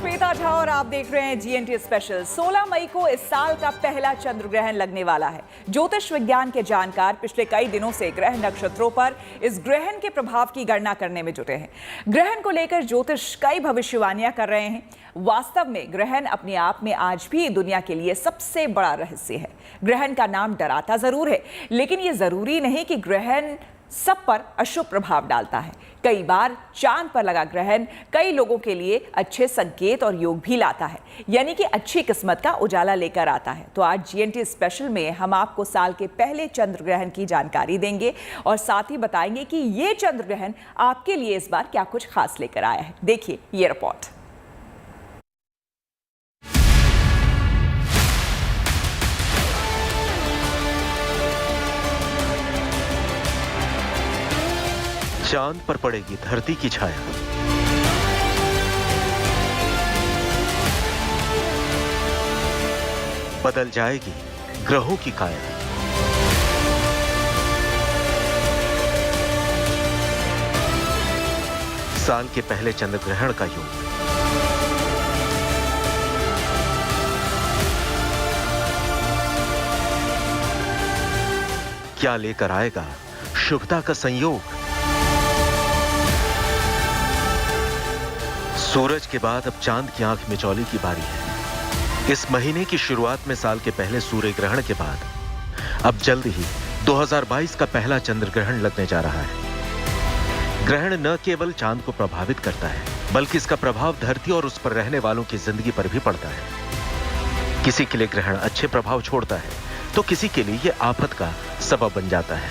श्वेता झा और आप देख रहे हैं जीएनटी स्पेशल। 16 मई को इस साल का पहला चंद्र ग्रहण लगने वाला है। ज्योतिष विज्ञान के जानकार पिछले कई दिनों से ग्रह नक्षत्रों पर इस ग्रहण के प्रभाव की गणना करने में जुटे हैं। ग्रहण को लेकर ज्योतिष कई भविष्यवाणियां कर रहे हैं। वास्तव में ग्रहण अपने आप में आज भी दुनिया के लिए सबसे बड़ा रहस्य है। ग्रहण का नाम डराता जरूर है, लेकिन ये जरूरी नहीं कि ग्रहण सब पर अशुभ प्रभाव डालता है। कई बार चांद पर लगा ग्रहण कई लोगों के लिए अच्छे संकेत और योग भी लाता है, यानी कि अच्छी किस्मत का उजाला लेकर आता है। तो आज जीएनटी स्पेशल में हम आपको साल के पहले चंद्र ग्रहण की जानकारी देंगे और साथ ही बताएंगे कि ये चंद्र ग्रहण आपके लिए इस बार क्या कुछ खास लेकर आया है। देखिए ये रिपोर्ट। चांद पर पड़ेगी धरती की छाया, बदल जाएगी ग्रहों की काया। साल के पहले चंद्र ग्रहण का योग। क्या लेकर आएगा शुभता का संयोग। सूरज के बाद अब चांद की आंख मिचौली की बारी है। इस महीने की शुरुआत में साल के पहले सूर्य ग्रहण के बाद अब जल्द ही 2022 का पहला चंद्र ग्रहण लगने जा रहा है। ग्रहण न केवल चांद को प्रभावित करता है, बल्कि इसका प्रभाव धरती और उस पर रहने वालों की जिंदगी पर भी पड़ता है। किसी के लिए ग्रहण अच्छे प्रभाव छोड़ता है, तो किसी के लिए यह आफत का सबब बन जाता है।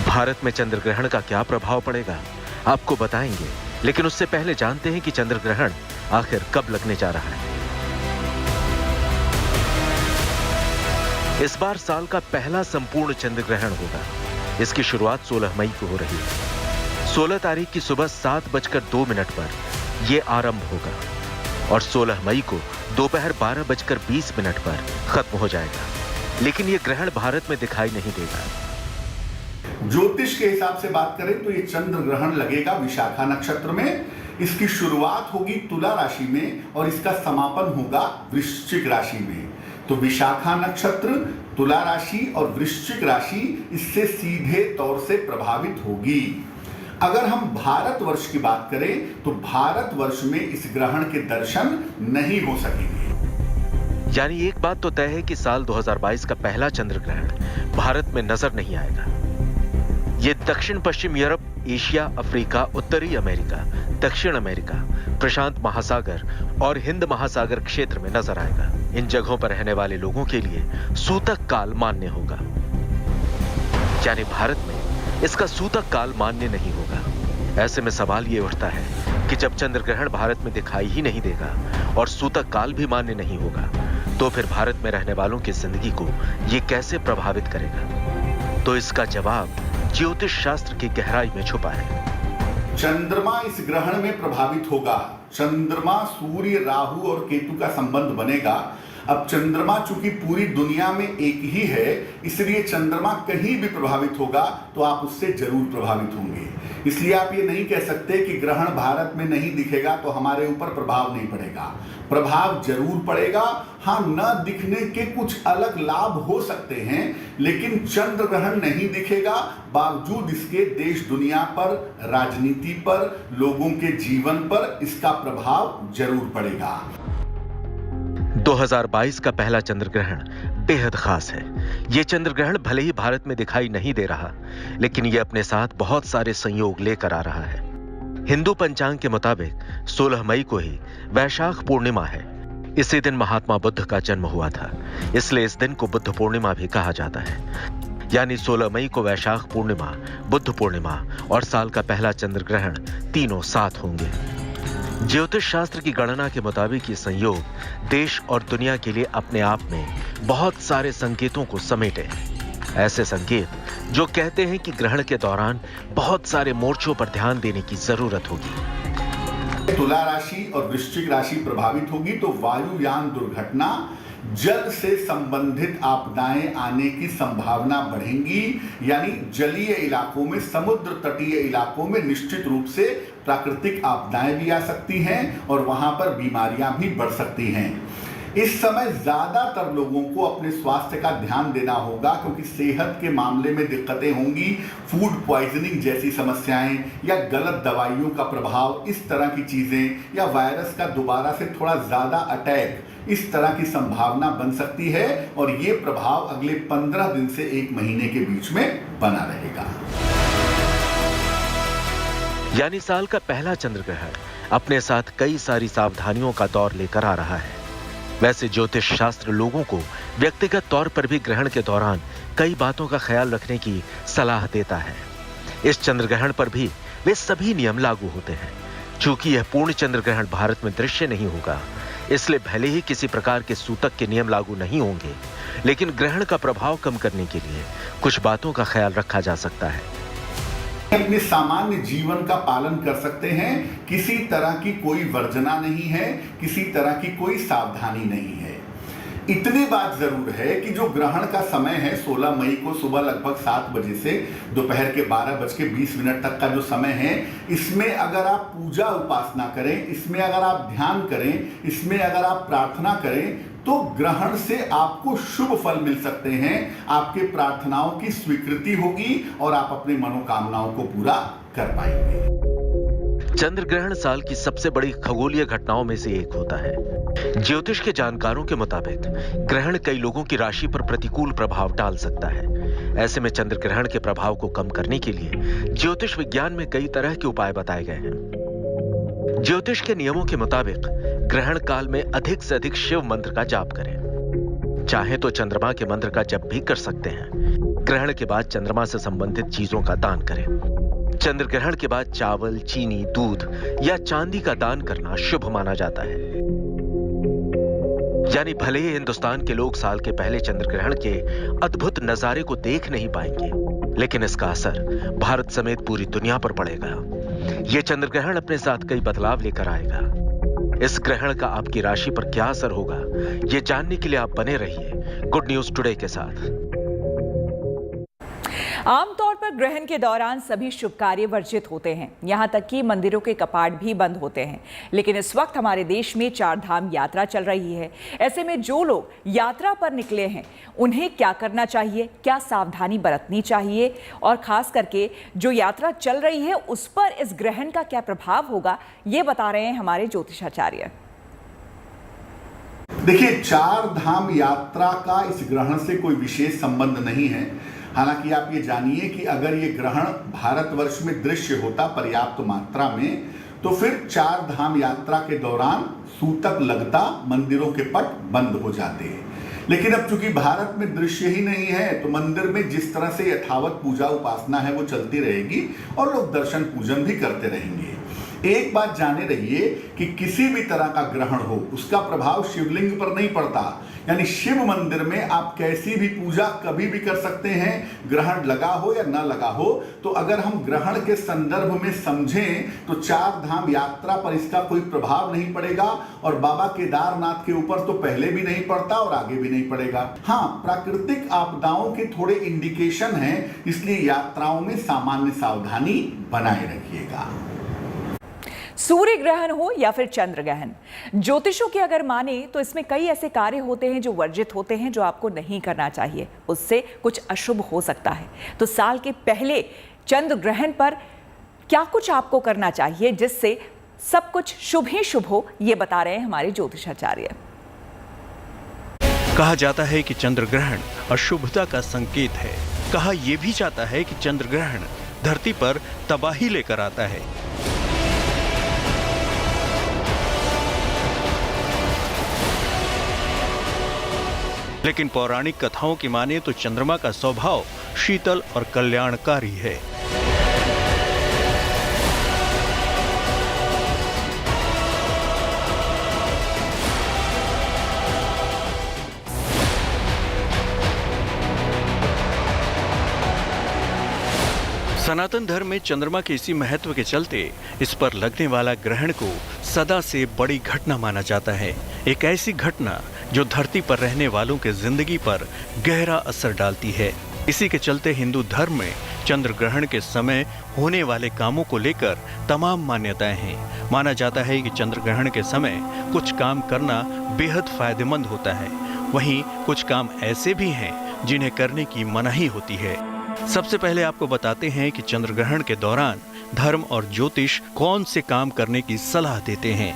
भारत में चंद्र ग्रहण का क्या प्रभाव पड़ेगा, आपको बताएंगे, लेकिन उससे पहले जानते हैं कि चंद्र ग्रहण आखिर कब लगने जा रहा है। इस बार साल का पहला संपूर्ण चंद्र ग्रहण होगा। इसकी शुरुआत 16 मई को हो रही है। 16 तारीख की सुबह 7:02 पर यह आरंभ होगा और 16 मई को दोपहर 12:20 पर खत्म हो जाएगा। लेकिन यह ग्रहण भारत में दिखाई नहीं देगा। ज्योतिष के हिसाब से बात करें तो ये चंद्र ग्रहण लगेगा विशाखा नक्षत्र में। इसकी शुरुआत होगी तुला राशि में और इसका समापन होगा वृश्चिक राशि में। तो विशाखा नक्षत्र, तुला राशि और वृश्चिक राशि इससे सीधे तौर से प्रभावित होगी। अगर हम भारतवर्ष की बात करें तो भारतवर्ष में इस ग्रहण के दर्शन नहीं हो सकेंगे। यानी एक बात तो तय है कि साल 2022 का पहला चंद्र ग्रहण भारत में नजर नहीं आएगा। ये दक्षिण पश्चिम यूरोप, एशिया, अफ्रीका, उत्तरी अमेरिका, दक्षिण अमेरिका, प्रशांत महासागर और हिंद महासागर क्षेत्र में नजर आएगा। इन जगहों पर रहने वाले लोगों के लिए सूतक काल मान्य होगा, यानी भारत में इसका सूतक काल मान्य नहीं होगा। ऐसे में सवाल ये उठता है कि जब चंद्र ग्रहण भारत में दिखाई ही नहीं देगा और सूतक काल भी मान्य नहीं होगा, तो फिर भारत में रहने वालों की जिंदगी को ये कैसे प्रभावित करेगा? तो इसका जवाब ज्योतिष शास्त्र की गहराई में छुपा है। चंद्रमा इस ग्रहण में प्रभावित होगा। चंद्रमा, सूर्य, राहु और केतु का संबंध बनेगा। अब चंद्रमा चूंकि पूरी दुनिया में एक ही है, इसलिए चंद्रमा कहीं भी प्रभावित होगा तो आप उससे जरूर प्रभावित होंगे। इसलिए आप ये नहीं कह सकते कि ग्रहण भारत में नहीं दिखेगा तो हमारे ऊपर प्रभाव नहीं पड़ेगा। प्रभाव जरूर पड़ेगा। हाँ, न दिखने के कुछ अलग लाभ हो सकते हैं, लेकिन चंद्र ग्रहण नहीं दिखेगा, बावजूद इसके देश दुनिया पर, राजनीति पर, लोगों के जीवन पर इसका प्रभाव जरूर पड़ेगा। 2022 का पहला चंद्र ग्रहण बेहद खास है। यह चंद्र ग्रहण भले ही भारत में दिखाई नहीं दे रहा, लेकिन यह अपने साथ बहुत सारे संयोग लेकर आ रहा है। हिंदू पंचांग के मुताबिक 16 मई को ही वैशाख पूर्णिमा है। इसी दिन महात्मा बुद्ध का जन्म हुआ था, इसलिए इस दिन को बुद्ध पूर्णिमा भी कहा जाता है। यानी 16 मई को वैशाख पूर्णिमा, बुद्ध पूर्णिमा और साल का पहला चंद्र ग्रहण तीनों साथ होंगे। ज्योतिष शास्त्र की गणना के मुताबिक ये संयोग देश और दुनिया के लिए अपने आप में बहुत सारे संकेतों को समेटे हैं। ऐसे संकेत जो कहते हैं कि ग्रहण के दौरान बहुत सारे मोर्चों पर ध्यान देने की जरूरत होगी। तुला राशि और वृश्चिक राशि प्रभावित होगी तो वायुयान दुर्घटना, जल से संबंधित आपदाएं आने की संभावना बढ़ेंगी, यानी जलीय इलाकों में, समुद्र तटीय इलाकों में निश्चित रूप से प्राकृतिक आपदाएं भी आ सकती हैं और वहां पर बीमारियां भी बढ़ सकती हैं। इस समय ज्यादातर लोगों को अपने स्वास्थ्य का ध्यान देना होगा, क्योंकि सेहत के मामले में दिक्कतें होंगी। फूड पॉइजनिंग जैसी समस्याएं या गलत दवाइयों का प्रभाव, इस तरह की चीजें, या वायरस का दोबारा से थोड़ा ज्यादा अटैक, इस तरह की संभावना बन सकती है और ये प्रभाव अगले 15 दिन से 1 महीने के बीच में बना रहेगा। यानी साल का पहला चंद्र ग्रहण अपने साथ कई सारी सावधानियों का दौर लेकर आ रहा है। वैसे ज्योतिष शास्त्र लोगों को व्यक्तिगत तौर पर भी ग्रहण के दौरान कई बातों का ख्याल रखने की सलाह देता है। इस चंद्र ग्रहण पर भी वे सभी नियम लागू होते हैं। चूंकि यह पूर्ण चंद्र ग्रहण भारत में दृश्य नहीं होगा, इसलिए भले ही किसी प्रकार के सूतक के नियम लागू नहीं होंगे, लेकिन ग्रहण का प्रभाव कम करने के लिए कुछ बातों का ख्याल रखा जा सकता है। अपने सामान्य जीवन का पालन कर सकते हैं। किसी तरह की कोई वर्जना नहीं है, किसी तरह की कोई सावधानी नहीं है। इतनी बात जरूर है कि जो ग्रहण का समय है 16 मई को सुबह लगभग 7 बजे से दोपहर के 12:20 तक का जो समय है, इसमें अगर आप पूजा उपासना करें, इसमें अगर आप ध्यान करें, इसमें अगर आप प्रार्थना करें, तो ग्रहण से आपको शुभ फल मिल सकते हैं। आपके प्रार्थनाओं की स्वीकृति होगी और आप अपनी मनोकामनाओं को पूरा कर पाएंगे। चंद्र ग्रहण साल की सबसे बड़ी खगोलीय घटनाओं में से एक होता है। ज्योतिष के जानकारों के मुताबिक ग्रहण कई लोगों की राशि पर प्रतिकूल प्रभाव डाल सकता है। ऐसे में चंद्र ग्रहण के प्रभाव को कम करने के लिए ज्योतिष विज्ञान में कई तरह के उपाय बताए गए हैं। ज्योतिष के नियमों के मुताबिक ग्रहण काल में अधिक से अधिक शिव मंत्र का जाप करें। चाहे तो चंद्रमा के मंत्र का जप भी कर सकते हैं। ग्रहण के बाद चंद्रमा से संबंधित चीजों का दान करें। चंद्र ग्रहण के बाद चावल, चीनी, दूध या चांदी का दान करना शुभ माना जाता है। यानी भले ही हिंदुस्तान के लोग साल के पहले चंद्र ग्रहण के अद्भुत नजारे को देख नहीं पाएंगे, लेकिन इसका असर भारत समेत पूरी दुनिया पर पड़ेगा। यह चंद्र ग्रहण अपने साथ कई बदलाव लेकर आएगा। इस ग्रहण का आपकी राशि पर क्या असर होगा, यह जानने के लिए आप बने रहिए गुड न्यूज टुडे के साथ। आमतौर पर ग्रहण के दौरान सभी शुभ कार्य वर्जित होते हैं, यहाँ तक कि मंदिरों के कपाट भी बंद होते हैं। लेकिन इस वक्त हमारे देश में 4 धाम यात्रा चल रही है। ऐसे में जो लोग यात्रा पर निकले हैं, उन्हें क्या करना चाहिए, क्या सावधानी बरतनी चाहिए, और खास करके जो यात्रा चल रही है उस पर इस ग्रहण का क्या प्रभाव होगा, ये बता रहे हैं हमारे ज्योतिषाचार्य। देखिए, 4 धाम यात्रा का इस ग्रहण से कोई विशेष संबंध नहीं है। हालांकि आप ये जानिए कि अगर ये ग्रहण भारतवर्ष में दृश्य होता पर्याप्त मात्रा में, तो फिर 4 धाम यात्रा के दौरान सूतक लगता, मंदिरों के पट बंद हो जाते। लेकिन अब चूंकि भारत में दृश्य ही नहीं है, तो मंदिर में जिस तरह से यथावत पूजा उपासना है वो चलती रहेगी और लोग दर्शन पूजन भी करते रहेंगे। एक बात जाने रहिए कि किसी भी तरह का ग्रहण हो, उसका प्रभाव शिवलिंग पर नहीं पड़ता। यानी शिव मंदिर में आप कैसी भी पूजा कभी भी कर सकते हैं, ग्रहण लगा हो या न लगा हो। तो अगर हम ग्रहण के संदर्भ में समझें तो 4 धाम यात्रा पर इसका कोई प्रभाव नहीं पड़ेगा, और बाबा केदारनाथ के ऊपर तो पहले भी नहीं पड़ता और आगे भी नहीं पड़ेगा। हाँ, प्राकृतिक आपदाओं के थोड़े इंडिकेशन हैं, इसलिए यात्राओं में सामान्य सावधानी बनाए रखिएगा। सूर्य ग्रहण हो या फिर चंद्र ग्रहण, ज्योतिषों की अगर माने तो इसमें कई ऐसे कार्य होते हैं जो वर्जित होते हैं, जो आपको नहीं करना चाहिए, उससे कुछ अशुभ हो सकता है। तो साल के पहले चंद्र ग्रहण पर क्या कुछ आपको करना चाहिए जिससे सब कुछ शुभ ही शुभ हो, ये बता रहे हैं हमारे ज्योतिषाचार्य। कहा जाता है कि चंद्र ग्रहण अशुभता का संकेत है। कहा यह भी जाता है कि चंद्र ग्रहण धरती पर तबाही लेकर आता है। लेकिन पौराणिक कथाओं की माने तो चंद्रमा का स्वभाव शीतल और कल्याणकारी है। सनातन धर्म में चंद्रमा के इसी महत्व के चलते इस पर लगने वाला ग्रहण को सदा से बड़ी घटना माना जाता है। एक ऐसी घटना जो धरती पर रहने वालों के जिंदगी पर गहरा असर डालती है। इसी के चलते हिंदू धर्म में चंद्र ग्रहण के समय होने वाले कामों को लेकर तमाम मान्यताएं हैं। माना जाता है कि चंद्र ग्रहण के समय कुछ काम करना बेहद फायदेमंद होता है, वहीं कुछ काम ऐसे भी हैं जिन्हें करने की मनाही होती है। सबसे पहले आपको बताते हैं कि चंद्र ग्रहण के दौरान धर्म और ज्योतिष कौन से काम करने की सलाह देते हैं।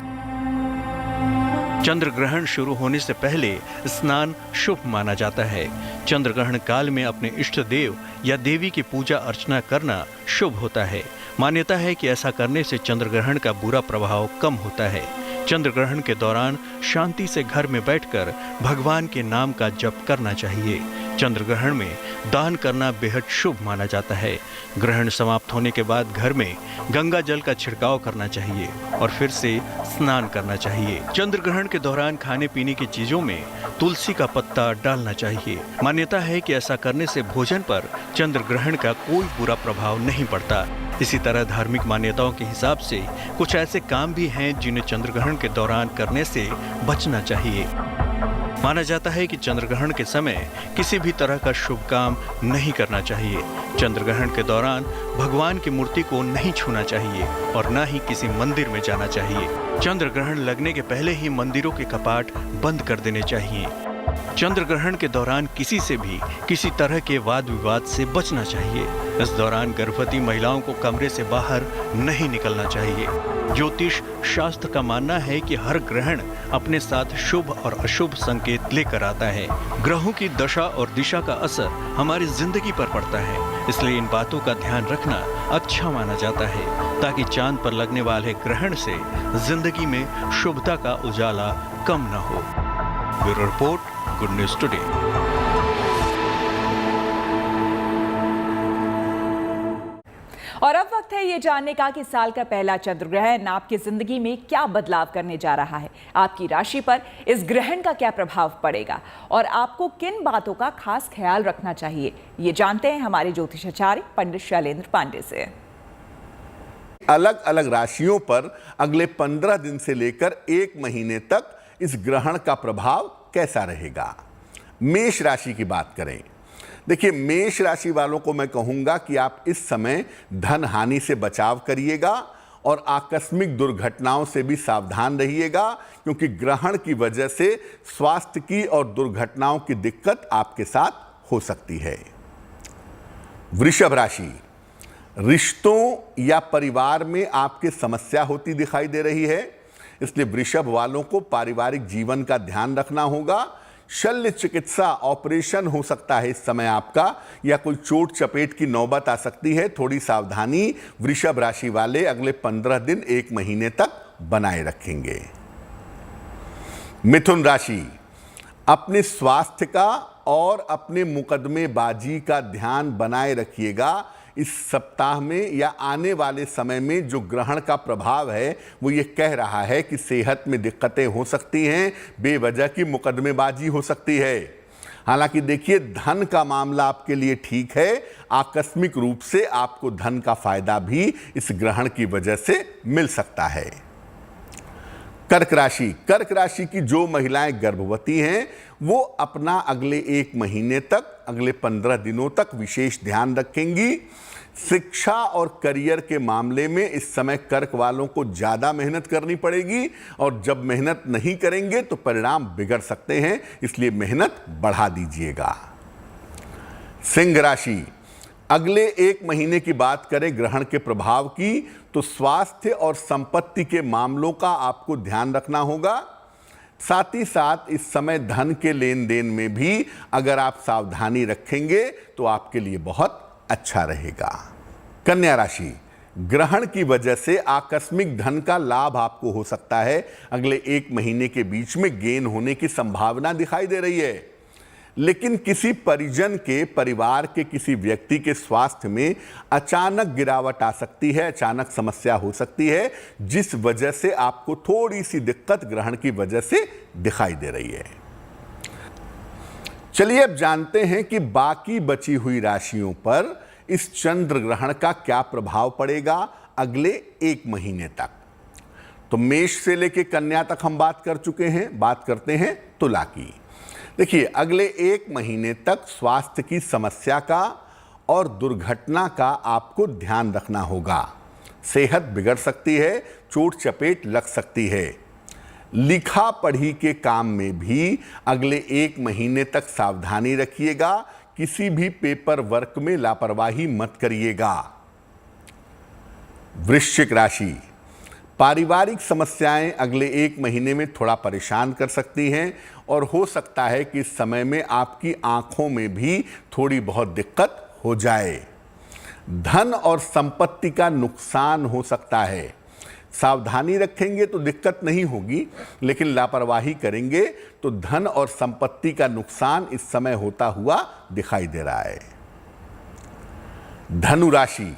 चंद्र ग्रहण शुरू होने से पहले स्नान शुभ माना जाता है। चंद्र ग्रहण काल में अपने इष्ट देव या देवी की पूजा अर्चना करना शुभ होता है। मान्यता है कि ऐसा करने से चंद्र ग्रहण का बुरा प्रभाव कम होता है। चंद्र ग्रहण के दौरान शांति से घर में बैठकर भगवान के नाम का जप करना चाहिए। चंद्र ग्रहण में दान करना बेहद शुभ माना जाता है। ग्रहण समाप्त होने के बाद घर में गंगा जल का छिड़काव करना चाहिए और फिर से स्नान करना चाहिए। चंद्र ग्रहण के दौरान खाने पीने की चीजों में तुलसी का पत्ता डालना चाहिए। मान्यता है कि ऐसा करने से भोजन पर चंद्र ग्रहण का कोई बुरा प्रभाव नहीं पड़ता। इसी तरह धार्मिक मान्यताओं के हिसाब से कुछ ऐसे काम भी हैं जिन्हें चंद्र ग्रहण के दौरान करने से बचना चाहिए। माना जाता है कि चंद्र ग्रहण के समय किसी भी तरह का शुभ काम नहीं करना चाहिए। चंद्र ग्रहण के दौरान भगवान की मूर्ति को नहीं छूना चाहिए और न ही किसी मंदिर में जाना चाहिए। चंद्र ग्रहण लगने के पहले ही मंदिरों के कपाट बंद कर देने चाहिए। चंद्र ग्रहण के दौरान किसी से भी किसी तरह के वाद विवाद से बचना चाहिए। इस दौरान गर्भवती महिलाओं को कमरे से बाहर नहीं निकलना चाहिए। ज्योतिष शास्त्र का मानना है कि हर ग्रहण अपने साथ शुभ और अशुभ संकेत लेकर आता है। ग्रहों की दशा और दिशा का असर हमारी जिंदगी पर पड़ता है, इसलिए इन बातों का ध्यान रखना अच्छा माना जाता है ताकि चांद पर लगने वाले ग्रहण से जिंदगी में शुभता का उजाला कम न हो। Bureau report, good news today. और अब वक्त है ये जानने का कि साल का पहला चंद्र ग्रहण आपकी जिंदगी में क्या बदलाव करने जा रहा है। आपकी राशि पर इस ग्रहण का क्या प्रभाव पड़ेगा और आपको किन बातों का खास ख्याल रखना चाहिए, ये जानते हैं हमारे ज्योतिषाचार्य पंडित शैलेंद्र पांडे से। अलग अलग राशियों पर अगले 15 दिन से लेकर 1 महीने तक इस ग्रहण का प्रभाव कैसा रहेगा। मेष राशि की बात करें, देखिए मेष राशि वालों को मैं कहूंगा कि आप इस समय धन हानि से बचाव करिएगा और आकस्मिक दुर्घटनाओं से भी सावधान रहिएगा, क्योंकि ग्रहण की वजह से स्वास्थ्य की और दुर्घटनाओं की दिक्कत आपके साथ हो सकती है। वृषभ राशि, रिश्तों या परिवार में आपके समस्या होती दिखाई दे रही है, इसलिए वृषभ वालों को पारिवारिक जीवन का ध्यान रखना होगा। शल्य चिकित्सा ऑपरेशन हो सकता है इस समय आपका, या कोई चोट चपेट की नौबत आ सकती है। थोड़ी सावधानी वृषभ राशि वाले अगले 15 दिन 1 महीने तक बनाए रखेंगे। मिथुन राशि, अपने स्वास्थ्य का और अपने मुकदमेबाजी का ध्यान बनाए रखिएगा। इस सप्ताह में या आने वाले समय में जो ग्रहण का प्रभाव है वो ये कह रहा है कि सेहत में दिक्कतें हो सकती हैं, बेवजह की मुकदमेबाजी हो सकती है। हालांकि देखिए धन का मामला आपके लिए ठीक है, आकस्मिक रूप से आपको धन का फायदा भी इस ग्रहण की वजह से मिल सकता है। कर्क राशि, कर्क राशि की जो महिलाएं गर्भवती हैं वो अपना अगले 1 महीने तक, अगले 15 दिनों तक विशेष ध्यान रखेंगी। शिक्षा और करियर के मामले में इस समय कर्क वालों को ज़्यादा मेहनत करनी पड़ेगी और जब मेहनत नहीं करेंगे तो परिणाम बिगड़ सकते हैं, इसलिए मेहनत बढ़ा दीजिएगा। सिंह राशि, अगले 1 महीने की बात करें ग्रहण के प्रभाव की, तो स्वास्थ्य और संपत्ति के मामलों का आपको ध्यान रखना होगा। साथ ही साथ इस समय धन के लेन देन में भी अगर आप सावधानी रखेंगे तो आपके लिए बहुत अच्छा रहेगा। कन्या राशि, ग्रहण की वजह से आकस्मिक धन का लाभ आपको हो सकता है। अगले 1 महीने के बीच में गेन होने की संभावना दिखाई दे रही है, लेकिन किसी परिजन के, परिवार के किसी व्यक्ति के स्वास्थ्य में अचानक गिरावट आ सकती है, अचानक समस्या हो सकती है, जिस वजह से आपको थोड़ी सी दिक्कत ग्रहण की वजह से दिखाई दे रही है। चलिए अब जानते हैं कि बाकी बची हुई राशियों पर इस चंद्र ग्रहण का क्या प्रभाव पड़ेगा अगले 1 महीने तक। तो मेष से लेके कन्या तक हम बात कर चुके हैं। बात करते हैं तुला की। देखिए, अगले 1 महीने तक स्वास्थ्य की समस्या का और दुर्घटना का आपको ध्यान रखना होगा। सेहत बिगड़ सकती है, चोट चपेट लग सकती है। लिखा पढ़ी के काम में भी अगले 1 महीने तक सावधानी रखिएगा। किसी भी पेपर वर्क में लापरवाही मत करिएगा। वृश्चिक राशि, पारिवारिक समस्याएं अगले 1 महीने में थोड़ा परेशान कर सकती हैं और हो सकता है कि इस समय में आपकी आंखों में भी थोड़ी बहुत दिक्कत हो जाए। धन और संपत्ति का नुकसान हो सकता है। सावधानी रखेंगे तो दिक्कत नहीं होगी, लेकिन लापरवाही करेंगे तो धन और संपत्ति का नुकसान इस समय होता हुआ दिखाई दे रहा है। धनु राशि,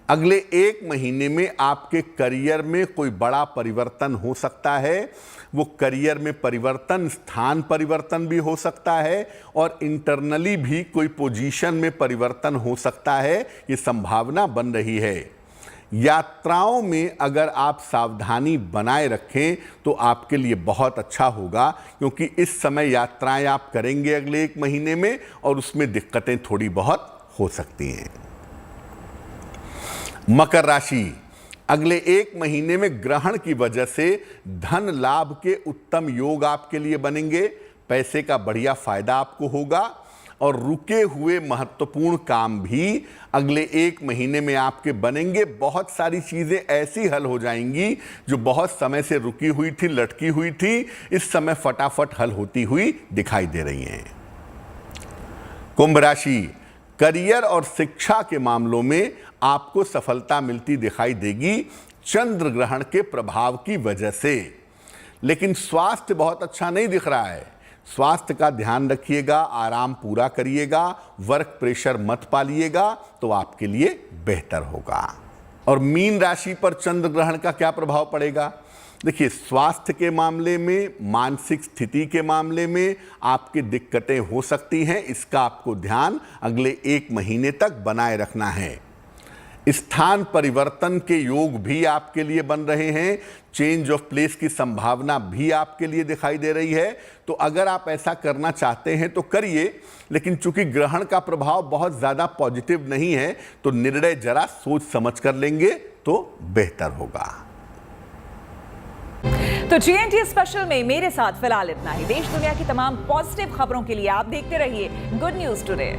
अगले 1 महीने में आपके करियर में कोई बड़ा परिवर्तन हो सकता है। वो करियर में परिवर्तन, स्थान परिवर्तन भी हो सकता है और इंटरनली भी कोई पोजीशन में परिवर्तन हो सकता है। ये संभावना बन रही है। यात्राओं में अगर आप सावधानी बनाए रखें तो आपके लिए बहुत अच्छा होगा, क्योंकि इस समय यात्राएं आप करेंगे अगले 1 महीने में और उसमें दिक्कतें थोड़ी बहुत हो सकती हैं। मकर राशि, अगले 1 महीने में ग्रहण की वजह से धन लाभ के उत्तम योग आपके लिए बनेंगे। पैसे का बढ़िया फायदा आपको होगा और रुके हुए महत्वपूर्ण काम भी अगले 1 महीने में आपके बनेंगे। बहुत सारी चीजें ऐसी हल हो जाएंगी जो बहुत समय से रुकी हुई थी, लटकी हुई थी, इस समय फटाफट हल होती हुई दिखाई दे रही हैं। कुंभ राशि, करियर और शिक्षा के मामलों में आपको सफलता मिलती दिखाई देगी चंद्र ग्रहण के प्रभाव की वजह से, लेकिन स्वास्थ्य बहुत अच्छा नहीं दिख रहा है। स्वास्थ्य का ध्यान रखिएगा, आराम पूरा करिएगा, वर्क प्रेशर मत पालिएगा तो आपके लिए बेहतर होगा। और मीन राशि पर चंद्र ग्रहण का क्या प्रभाव पड़ेगा? देखिए, स्वास्थ्य के मामले में, मानसिक स्थिति के मामले में आपकी दिक्कतें हो सकती हैं। इसका आपको ध्यान अगले 1 महीने तक बनाए रखना है। स्थान परिवर्तन के योग भी आपके लिए बन रहे हैं। चेंज ऑफ प्लेस की संभावना भी आपके लिए दिखाई दे रही है। तो अगर आप ऐसा करना चाहते हैं तो करिए, लेकिन चूंकि ग्रहण का प्रभाव बहुत ज़्यादा पॉजिटिव नहीं है तो निर्णय जरा सोच समझ कर लेंगे तो बेहतर होगा। तो GNT स्पेशल में मेरे साथ फिलहाल इतना ही। देश दुनिया की तमाम पॉजिटिव खबरों के लिए आप देखते रहिए गुड न्यूज टुडे।